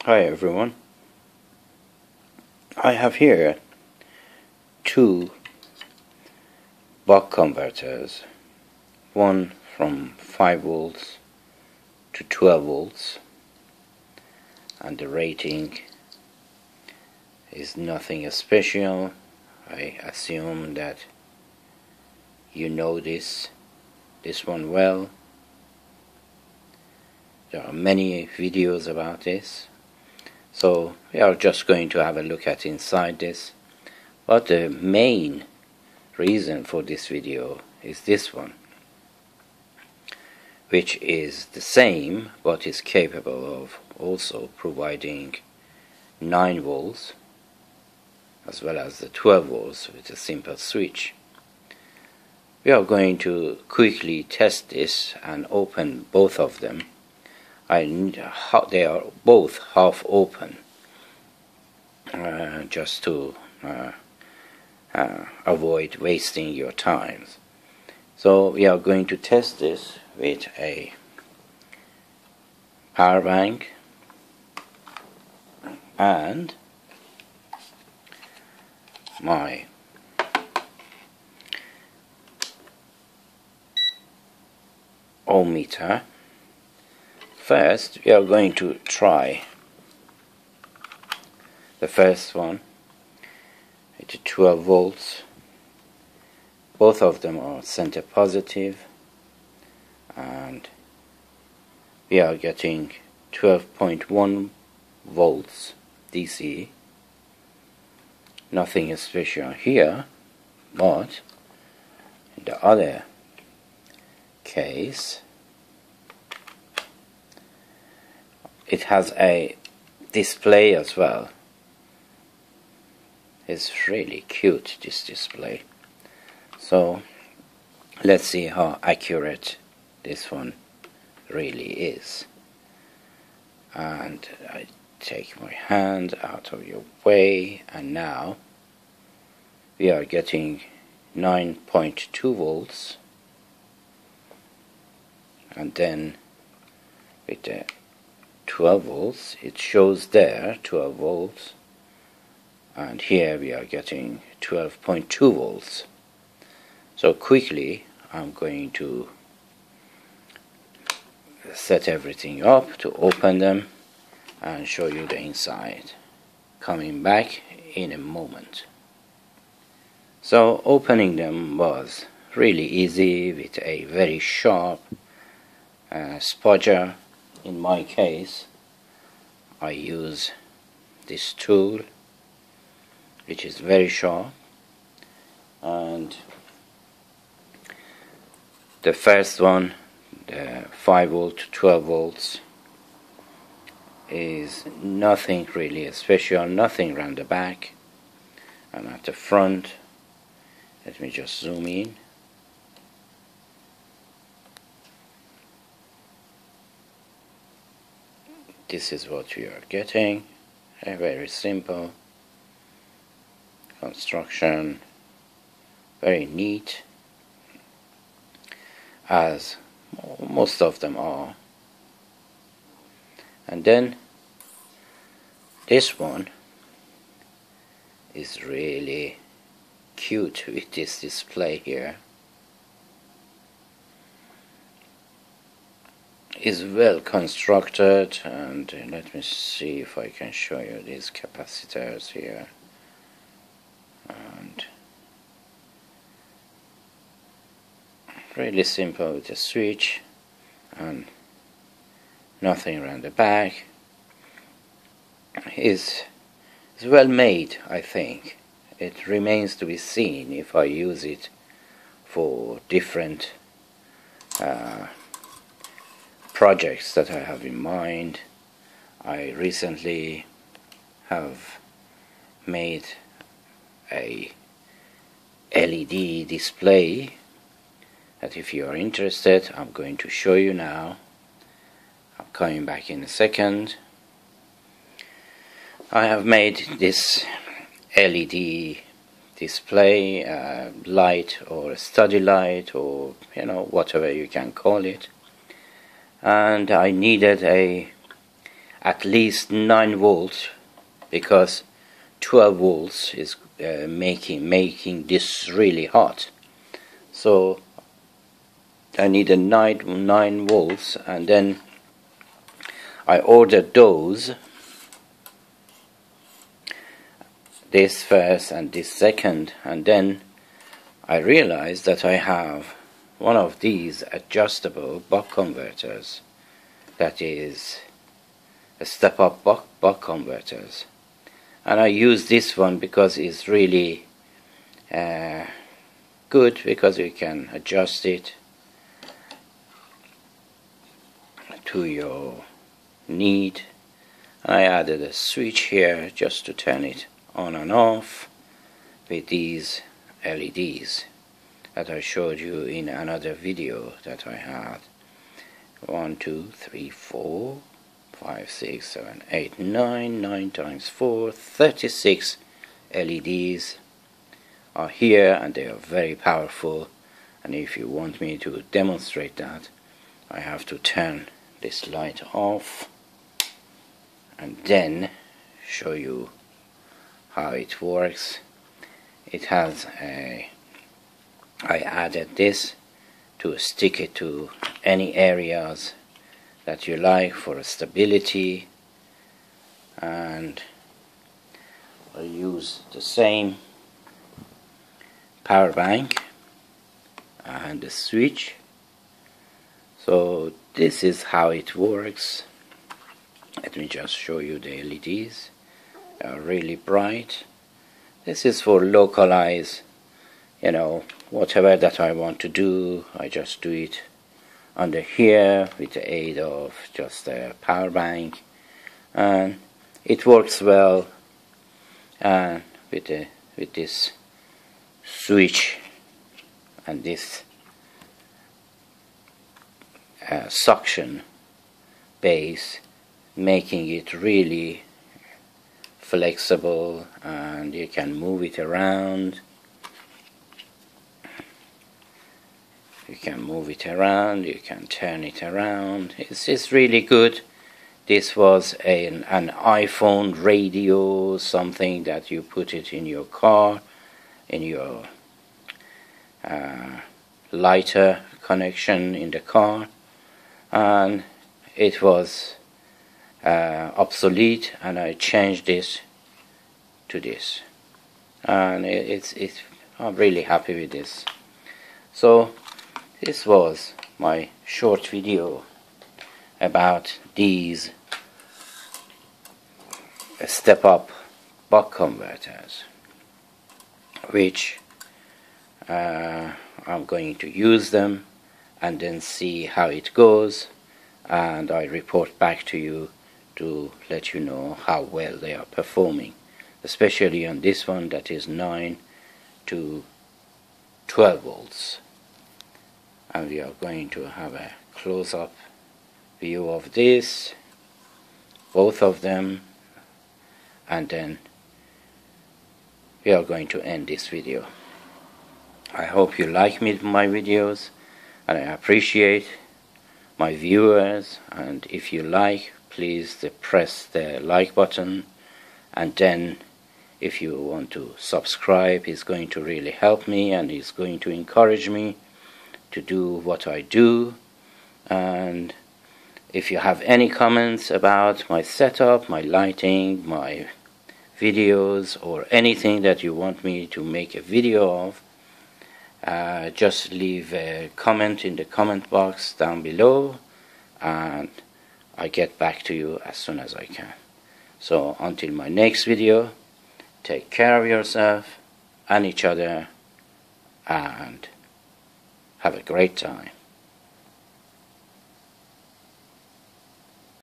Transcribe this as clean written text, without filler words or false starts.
Hi everyone. I have here two buck converters, one from 5 volts to 12 volts, and the rating is nothing special. I assume that you know this one well. There are many videos about this. So we are just going to have a look at inside this. But the main reason for this video is this one, which is the same but is capable of also providing 9 volts as well as the 12 volts with a simple switch. We are going to quickly test this and open both of them. They are both half open, just to avoid wasting your time. So we are going to test this with a power bank and my ohm meter. First, we are going to try the first one at 12 volts. Both of them are center positive, and we are getting 12.1 volts DC. Nothing special here, but in the other case, it has a display as well. It's really cute, this display. So let's see how accurate this one really is. And I take my hand out of your way, and now we are getting 9.2 volts, and then with the 12 volts, it shows there 12 volts, and here we are getting 12.2 volts. So quickly I'm going to set everything up to open them and show you the inside. Coming back in a moment. So opening them was really easy with a very sharp spudger. In my case, I use this tool, which is very sharp, and the first one, the 5 volt to 12 volts, is nothing really special, nothing around the back. And at the front, let me just zoom in. This is what we are getting, a very simple construction, very neat, as most of them are. And then this one is really cute with this display here. Is well constructed, and let me see if I can show you these capacitors here. And really simple with a switch and nothing around the back. Is well made, I think. It remains to be seen if I use it for different projects that I have in mind. I recently have made a LED display that, if you are interested, I'm going to show you now. I'm coming back in a second. I have made this LED display, light or a study light, or whatever you can call it, and I needed a at least 9 volts, because 12 volts is making this really hot. So I need a 9 volts, and then I ordered those, this first and this second, and then I realized that I have one of these adjustable buck converters, that is a step-up buck converters, and I use this one because it's really good, because you can adjust it to your need. I added a switch here just to turn it on and off with these LEDs that I showed you in another video that I had. 1, 2, 3, 4, 5, 6, 7, 8, 9 times 4, 36 LEDs are here, and they are very powerful. And if you want me to demonstrate that, I have to turn this light off and then show you how it works. It has I added this to stick it to any areas that you like for stability, and I use the same power bank and the switch. So this is how it works. Let me just show you the LEDs. They are really bright. This is for localize, whatever that I want to do. I just do it under here with the aid of just a power bank, and it works well with this switch and this suction base, making it really flexible, and you can move it around. You can move it around, you can turn it around. It's really good. This was an iPhone radio, something that you put it in your car, in your lighter connection in the car, and it was obsolete, and I changed this to this, and I'm really happy with this. So this was my short video about these step-up buck converters, which I'm going to use them and then see how it goes, and I report back to you to let you know how well they are performing, especially on this one that is 9 to 12 volts. And we are going to have a close-up view of this, both of them, and then we are going to end this video. I hope you like my videos, and I appreciate my viewers, and if you like, please press the like button, and then if you want to subscribe, it's going to really help me, and it's going to encourage me to do what I do. And if you have any comments about my setup, my lighting, my videos, or anything that you want me to make a video of, just leave a comment in the comment box down below, and I get back to you as soon as I can. So until my next video, take care of yourself and each other, and have a great time.